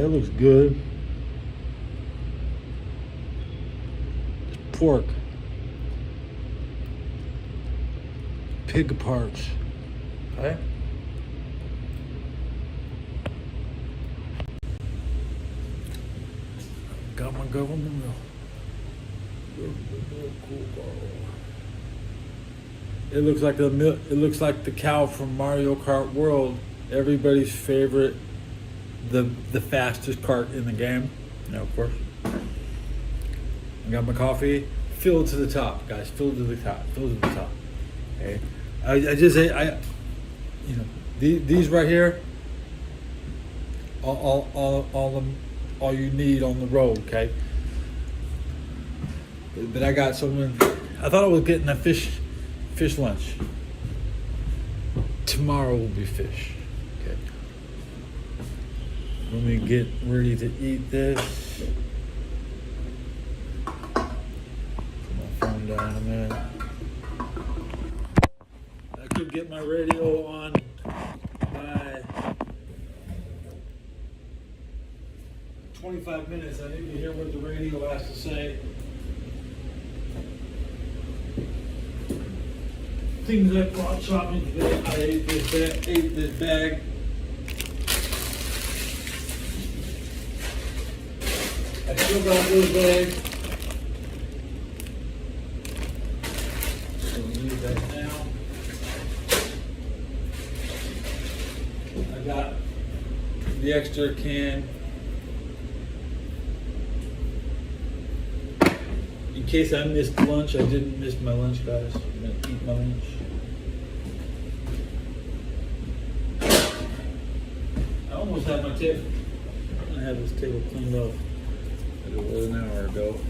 That looks good. Pork. Pig parts. Okay. Got my government milk. It looks like the milk. It looks like the cow from Mario Kart World. Everybody's favorite, the fastest cart in the game. Yeah, of course. I got my coffee. Filled to the top, guys. Filled to the top. Filled to the top. Okay. I just say you know, these right here. All you need on the road. Okay. But I got someone. I thought I was getting a fish lunch. Tomorrow will be fish. Okay. Let me get ready to eat this. Put my phone down a minute. I could get my radio on by 25 minutes. I need to hear what the radio has to say. Things I brought shopping today. I ate this bag. I still got this bag. So leave that now. I got the extra can. In case I missed lunch, I didn't miss my lunch, guys. I'm gonna eat my lunch. I almost had my table. I had this table cleaned up. It was an hour ago.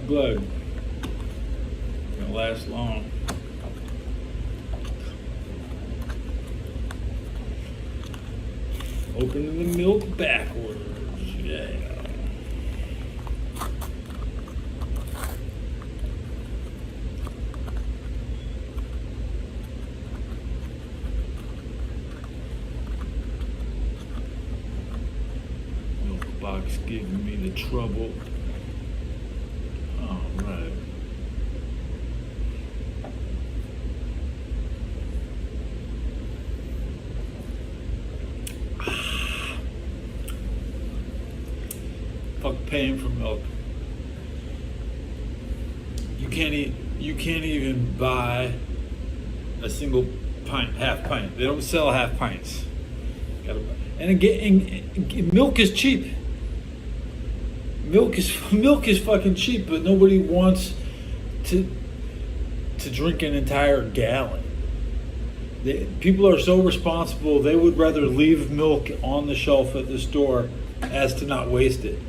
Glug. Gonna last long. Opening the milk backwards. Yeah. Milk box giving me the trouble. Right. Fuck paying for milk. You can't even buy a single pint, half pint. They don't sell half pints. And again, milk is cheap. Milk is fucking cheap, but nobody wants to drink an entire gallon. People are so responsible, they would rather leave milk on the shelf at the store as to not waste it.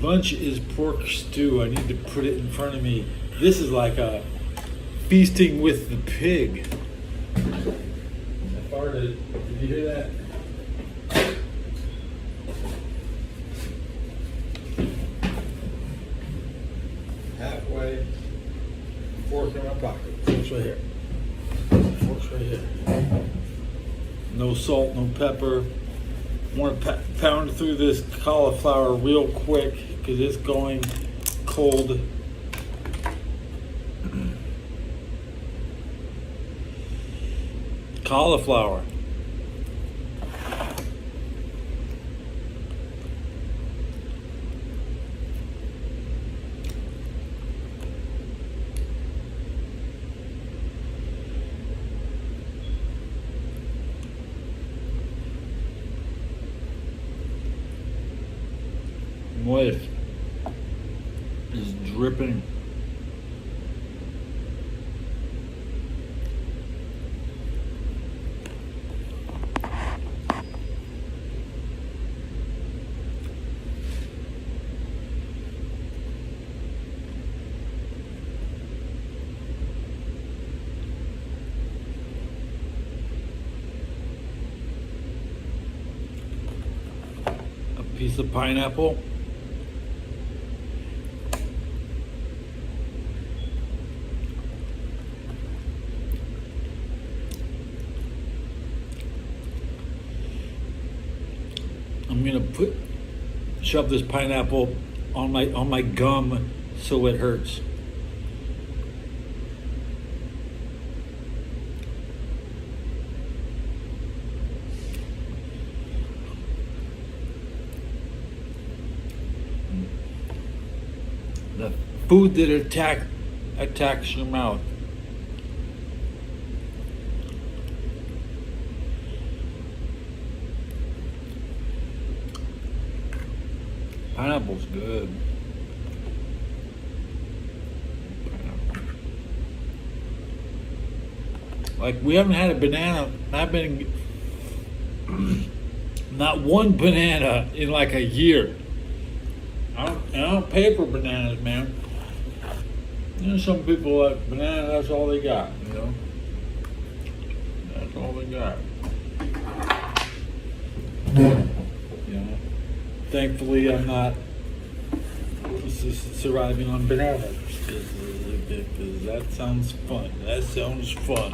Lunch is pork stew. I need to put it in front of me. This is like a feasting with the pig. I farted. Did you hear that? Halfway. Fork in my pocket. Fork's right here. Fork's right here. No salt, no pepper. Want to pound through this cauliflower real quick because it's going cold. Cauliflower. Moist is dripping. piece of pineapple. I'm gonna shove this pineapple on my gum so it hurts. The food that attacks your mouth. Pineapple's good. Pineapple. Like, we haven't had a banana. Not one banana in like a year. I don't pay for bananas, man. You know, some people like banana, that's all they got, you know? That's all they got. You know? Thankfully, I'm not surviving on bananas because that sounds fun. That sounds fun.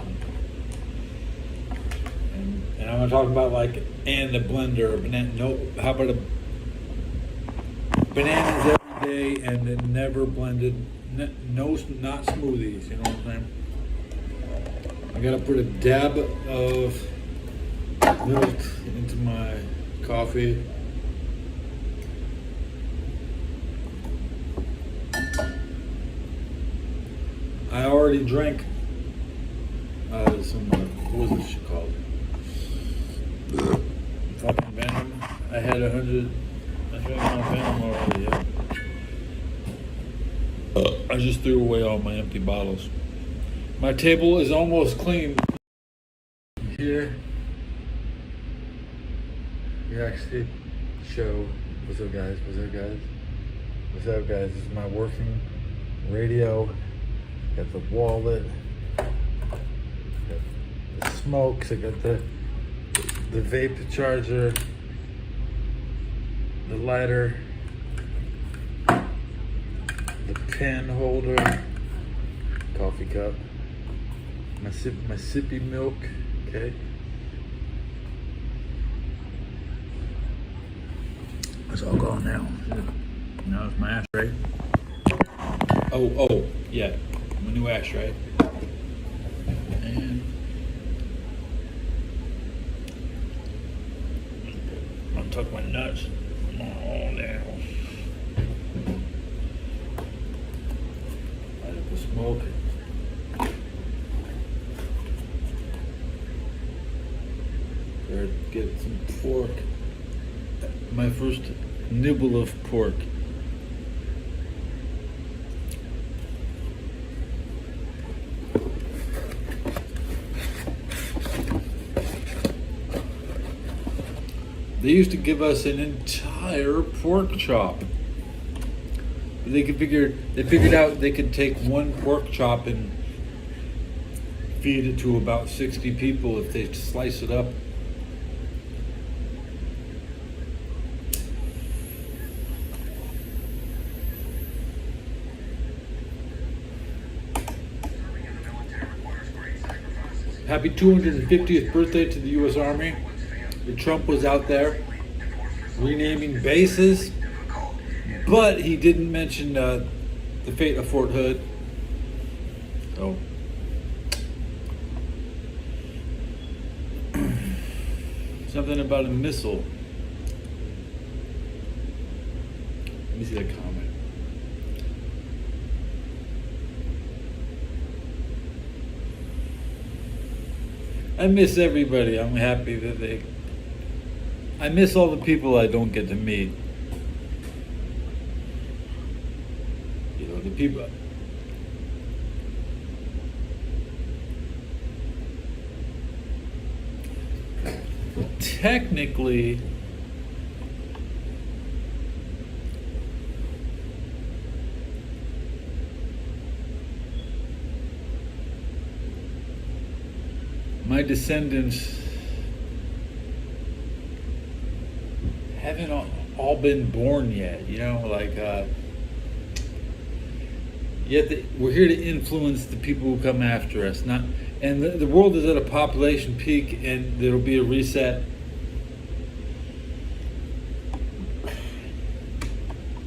And I'm gonna talk about like and a blender or banana. No, how about a bananas every day and then never blended. No, not smoothies. You know what I'm saying? I gotta put a dab of milk into my coffee. I already drank some, what was this shit called? Fucking Venom. I had 100, I drank my Venom already, yeah. I just threw away all my empty bottles. My table is almost clean. Here, we actually show, what's up guys, what's up guys? What's up guys, this is my working radio. Got the wallet, got the smokes, I got the vape charger, the lighter, the pen holder, coffee cup, my sippy milk, okay. It's all gone now. Now it's my ashtray. Oh, yeah. My new ashtray. And untuck my nuts. Oh, now. Light up the smoke. Get some pork. My first nibble of pork. They used to give us an entire pork chop. They figured out they could take one pork chop and feed it to about 60 people if they slice it up. Happy 250th birthday to the U.S. Army. Trump was out there renaming bases, but he didn't mention the fate of Fort Hood. So, something about a missile. Let me see that comment. I miss everybody. I'm happy that I miss all the people I don't get to meet. You know, the people. Technically, my descendants haven't all been born yet. Yet we're here to influence the people who come after us. Not, and the world is at a population peak, and there'll be a reset.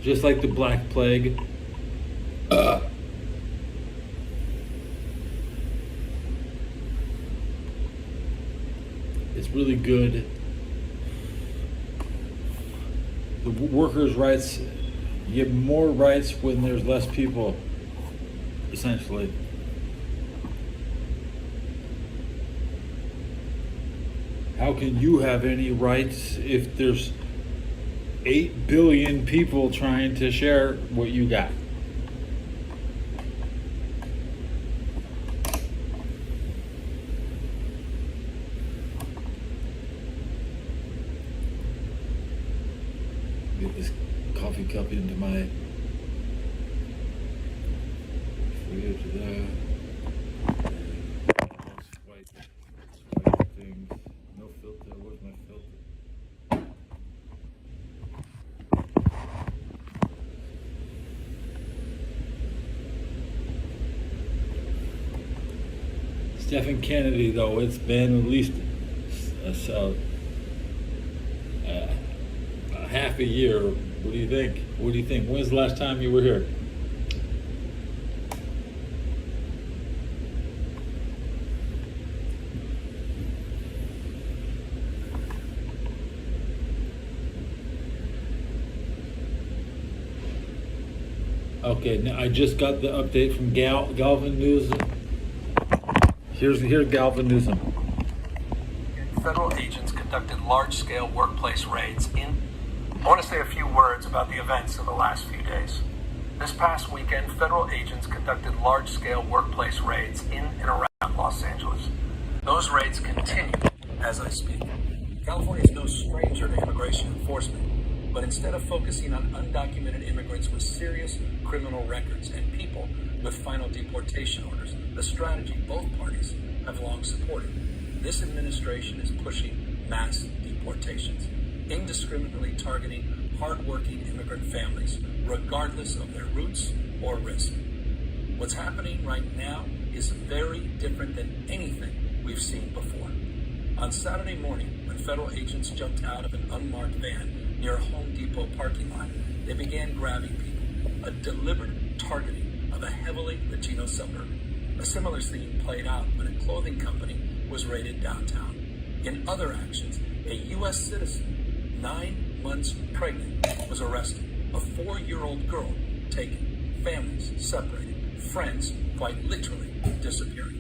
Just like the Black Plague. It's really good. The workers' rights, you get more rights when there's less people, essentially. How can you have any rights if there's 8 billion people trying to share what you got? Get this coffee cup into my fridge there. White things. No filter. Where's my filter? Stephen Kennedy, though, it's been at least half a year. What do you think? What do you think? When's the last time you were here? Okay, now I just got the update from Galvin Newsom. Here's Galvin Newsom. Federal agents conducted large-scale workplace raids I want to say a few words about the events of the last few days. This past weekend, federal agents conducted large-scale workplace raids in and around Los Angeles. Those raids continue as I speak. California is no stranger to immigration enforcement, but instead of focusing on undocumented immigrants with serious criminal records and people with final deportation orders, the strategy both parties have long supported. This administration is pushing mass deportations, indiscriminately targeting hard-working immigrant families, regardless of their roots or risk. What's happening right now is very different than anything we've seen before. On Saturday morning, when federal agents jumped out of an unmarked van near a Home Depot parking lot, they began grabbing people, a deliberate targeting of a heavily Latino suburb. A similar scene played out when a clothing company was raided downtown. In other actions, a U.S. citizen, 9 months pregnant, was arrested. A 4-year-old girl taken. Families separated. Friends quite literally disappearing.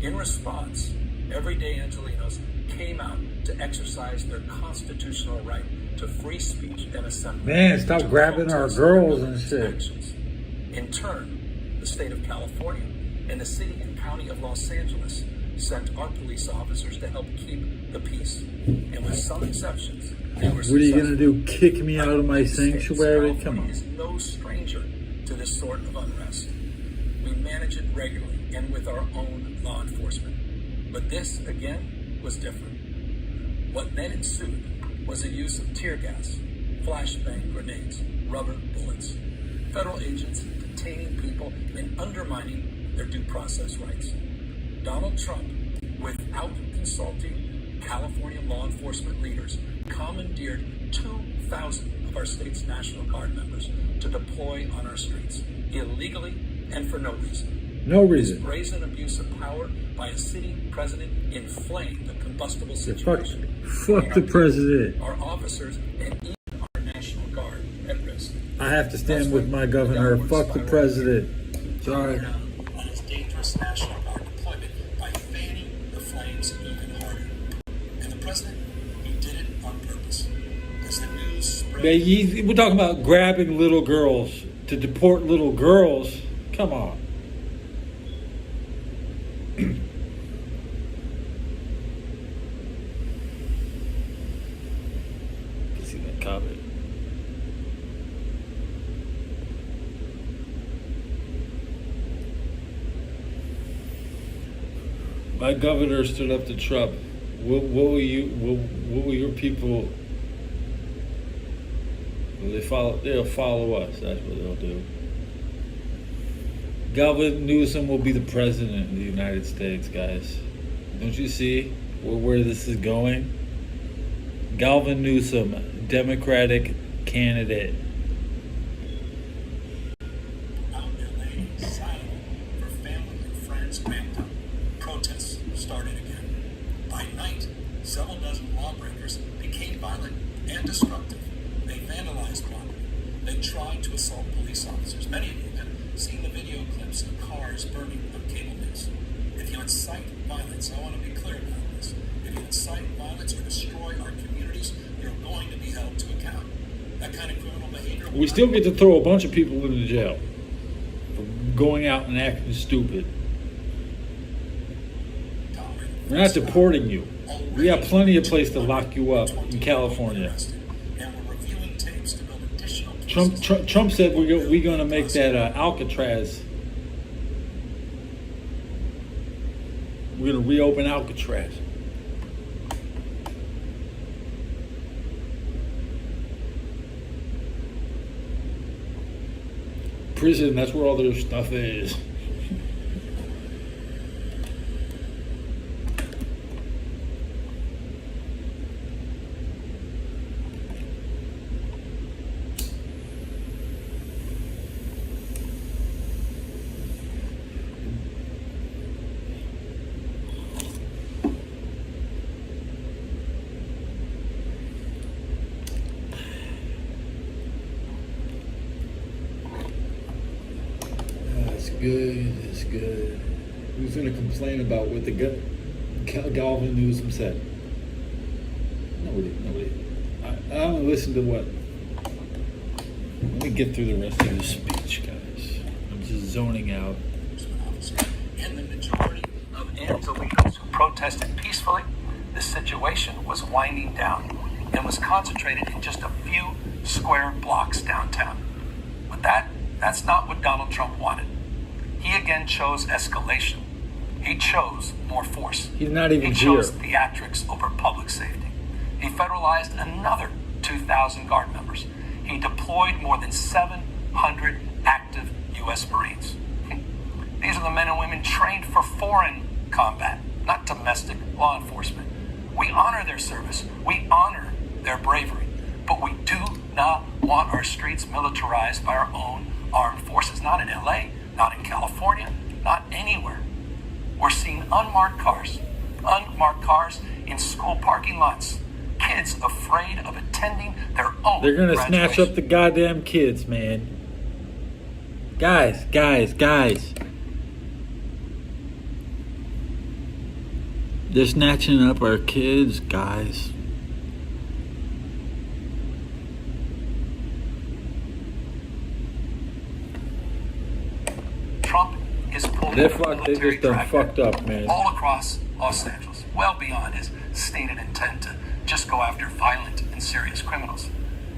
In response, everyday Angelenos came out to exercise their constitutional right to free speech and assembly. Man, stop grabbing our girls and shit. Actions. In turn, the state of California and the city and county of Los Angeles sent our police officers to help keep the peace. And with some exceptions, they were successful. What are you going to do? Kick me out of my sanctuary? Come on. Is no stranger to this sort of unrest. We manage it regularly and with our own law enforcement. But this, again, was different. What then ensued was the use of tear gas, flashbang grenades, rubber bullets. Federal agents detaining people and undermining their due process rights. Donald Trump, without consulting California law enforcement leaders, commandeered 2,000 of our state's National Guard members to deploy on our streets, illegally and for no reason. No reason. This brazen abuse of power by a sitting president inflamed the combustible situation. Fuck the president. Our officers and even our National Guard at risk. I have to stand with my governor. Fuck the president. Sorry. On his dangerous National Guard deployment by fanning the flames even harder. And the president, he did it on purpose. As the news spread... We're talking about grabbing little girls to deport little girls. Come on. See that comment. My governor stood up to Trump. What were your people They'll follow us. That's what they'll do. Gavin Newsom will be the president of the United States, guys. Don't you see where this is going? Gavin Newsom, Democratic candidate. Out in LA, silent for family and friends ramped up. Protests started again. By night, several dozen lawbreakers became violent and destructive. They vandalized property. They tried to assault police officers. Many of you have seen the video clips of cars burning on cable news. If you incite violence, I want to be clear about this. If you incite violence or destroy our communities, you're going to be held to account. That kind of criminal behavior. We still get to throw a bunch of people into jail for going out and acting stupid. We're not deporting you. We have plenty of place to lock you up in California. Trump said we're going to make that Alcatraz. We're going to reopen Alcatraz. Prison, that's where all their stuff is. It's good. Who's going to complain about what the Gavin Newsom said? Nobody. I'm going to listen to what. Let me get through the rest of his speech, guys. I'm just zoning out. And the majority of illegals who protested peacefully, the situation was winding down and was concentrated in just a few square blocks downtown. But that's not what Donald Trump wanted. He again chose escalation. He chose more force. He's not even here. He chose theatrics over public safety. He federalized another 2,000 Guard members. He deployed more than 700 active U.S. Marines. These are the men and women trained for foreign combat, not domestic law enforcement. We honor their service. We honor their bravery. But we do not want our streets militarized by our own armed forces. Not in L.A., not in California, not anywhere. We're seeing unmarked cars in school parking lots. Kids afraid of attending their own. They're gonna snatch up the goddamn kids, man. Guys. They're snatching up our kids, guys. Trump is pulling They just done fucked up, man. All across Los Angeles, well beyond his stated intent to just go after violent and serious criminals.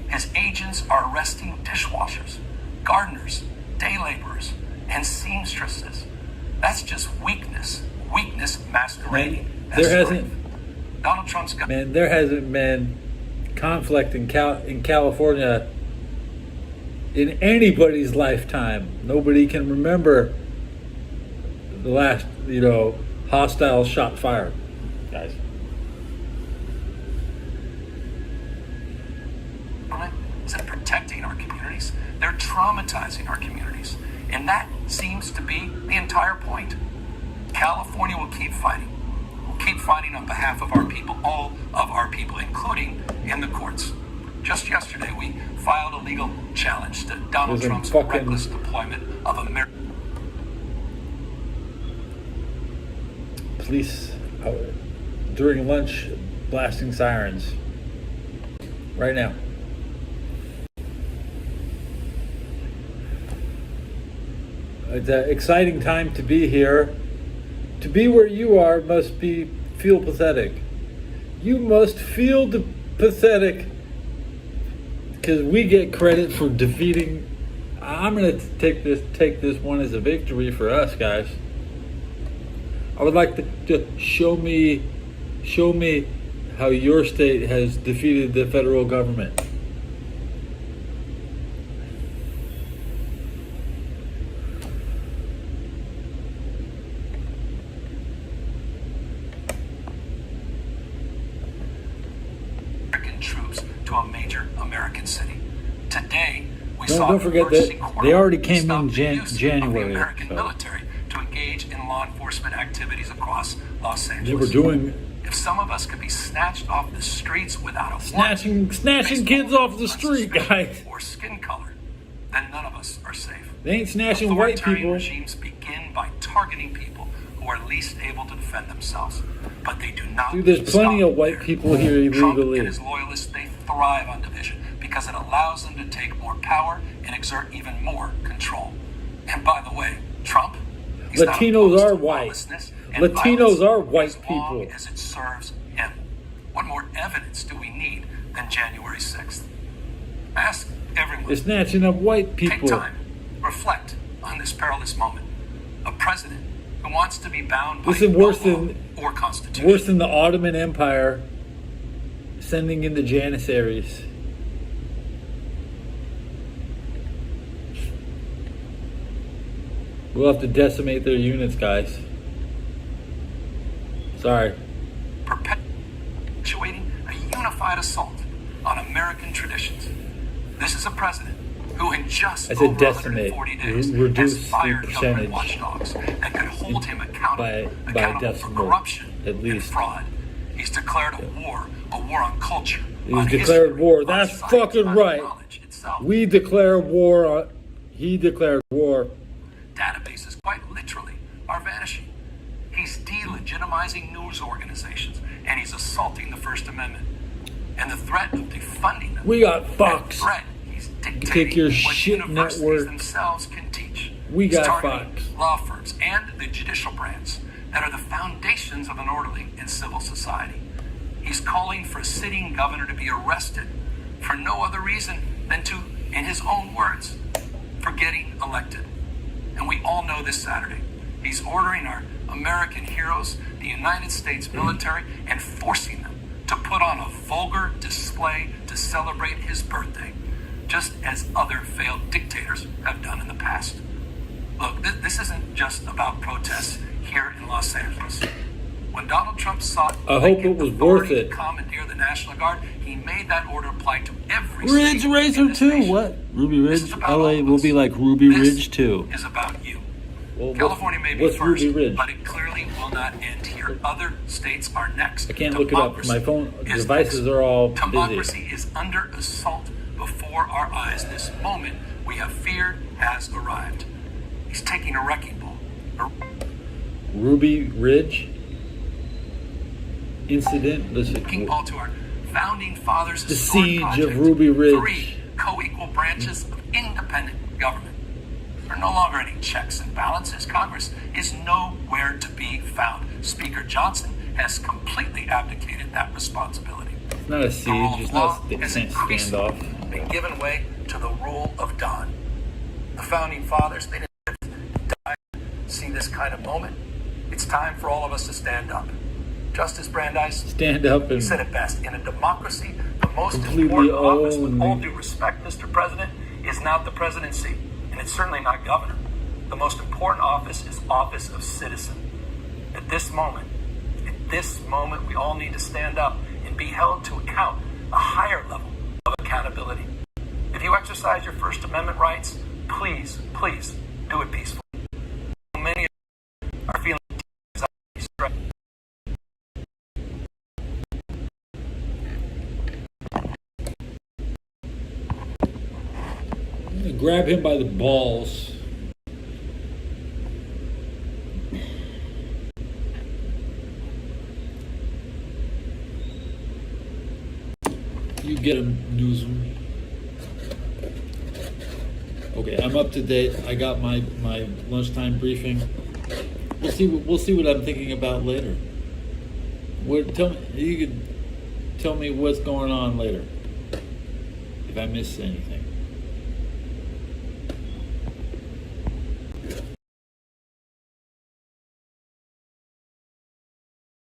His agents are arresting dishwashers, gardeners, day laborers, and seamstresses. That's just weakness masquerading as strength. Donald Trump's got... Man, there hasn't been conflict in California in anybody's lifetime. Nobody can remember the last, hostile shot fired, guys. Isn't protecting our communities. They're traumatizing our communities. And that seems to be the entire point. California will keep fighting. We'll keep fighting on behalf of our people, all of our people, including in the courts. Just yesterday, we filed a legal challenge to Donald Trump's reckless deployment of America. Police during lunch blasting sirens right now. It's an exciting time to be here. To be where you are must feel pathetic. You must feel pathetic because we get credit for defeating. I'm going to take this one as a victory for us, guys. I would like to show me how your state has defeated the federal government. to a major American city. Today, we Don't- saw don't an forget emergency that court they already order came stop in the Jan- use of January, the American so. military to engage in law enforcement activities across Los Angeles. They were doing If some of us could be snatched off the streets without a snatching warrant, based kids on off the street, guys. or skin color, then none of us are safe. They ain't snatching white Authoritarian people. regimes begin by targeting people who are least able to defend themselves, but they do not. Dude, there's plenty stop of white there. people here Trump illegally. and his loyalists, they thrive on division because it allows them to take more power and exert even more control. And by the way, Trump, he's not Latinos opposed are to white. lawlessness and Latinos violence are white as long people. as it serves him. What more evidence do we need than January 6th? Ask everyone. They're snatching up white Take people. time, reflect on this perilous moment. A president who wants to be bound by This is worse no law than- or constitution. Worse than the Ottoman Empire sending in the Janissaries. We'll have to decimate their units, guys. Sorry. Perpetuating a unified assault on American traditions. This is a president who in just I said over decimate. 140 days Reduce has the fired percentage government watchdogs that could hold him accountable by for decimal, corruption at and least. fraud. He's declared a war on culture. He's on declared history, war. on That's science, fucking on right. knowledge itself. We declare war on, he declared war. Databases, quite literally, are vanishing. He's delegitimizing news organizations, and he's assaulting the First Amendment. And the threat of defunding them. We got That Fox. threat, he's dictating Take your what shit universities network. themselves can teach. We He's got targeting Fox. law firms and the judicial branch that are the foundations of an orderly and civil society. He's calling for a sitting governor to be arrested for no other reason than to, in his own words, for getting elected. And we all know this Saturday, he's ordering our American heroes, the United States military, and forcing them to put on a vulgar display to celebrate his birthday, just as other failed dictators have done in the past. Look, this isn't just about protests here in Los Angeles. When Donald Trump sought I hope it was worth authority it. to commandeer the National Guard, he made that order apply to every Ridge state in Racer this 2, nation. what? Ruby This Ridge? is about all LA of will us. be like Ruby This Ridge 2. is about you. Well, California may be what's first, Ruby Ridge? but it clearly will not end here. Other states are next. I can't look it up. My phone is devices next. are all busy. Democracy is under assault before our eyes. This moment we have feared has arrived. He's taking a wrecking ball. Ruby Ridge incident. Wrecking ball to our founding fathers. The historic siege of project. Ruby Ridge. 3 co-equal branches of independent government. There are no longer any checks and balances. Congress is nowhere to be found. Speaker Johnson has completely abdicated that responsibility. It's not a The rule siege. It's of not law a has standoff. increasingly been given way to the rule of Don. The founding fathers, they didn't die to see this kind of moment. It's time for all of us to stand up. Justice Brandeis, Stand up he and said it best. In a democracy, the most Completely important office, with own all me. due respect, Mr. President, is not the presidency, and it's certainly not governor. The most important office is office of citizen. At this moment, we all need to stand up and be held to account, a higher level of accountability. If you exercise your First Amendment rights, please, please do it peacefully. Many of you are feeling anxiety, stress. I'm gonna grab him by the balls. You get him, Newsom. Okay, I'm up to date. I got my lunchtime briefing. We'll see what I'm thinking about later. You could tell me what's going on later if I miss anything.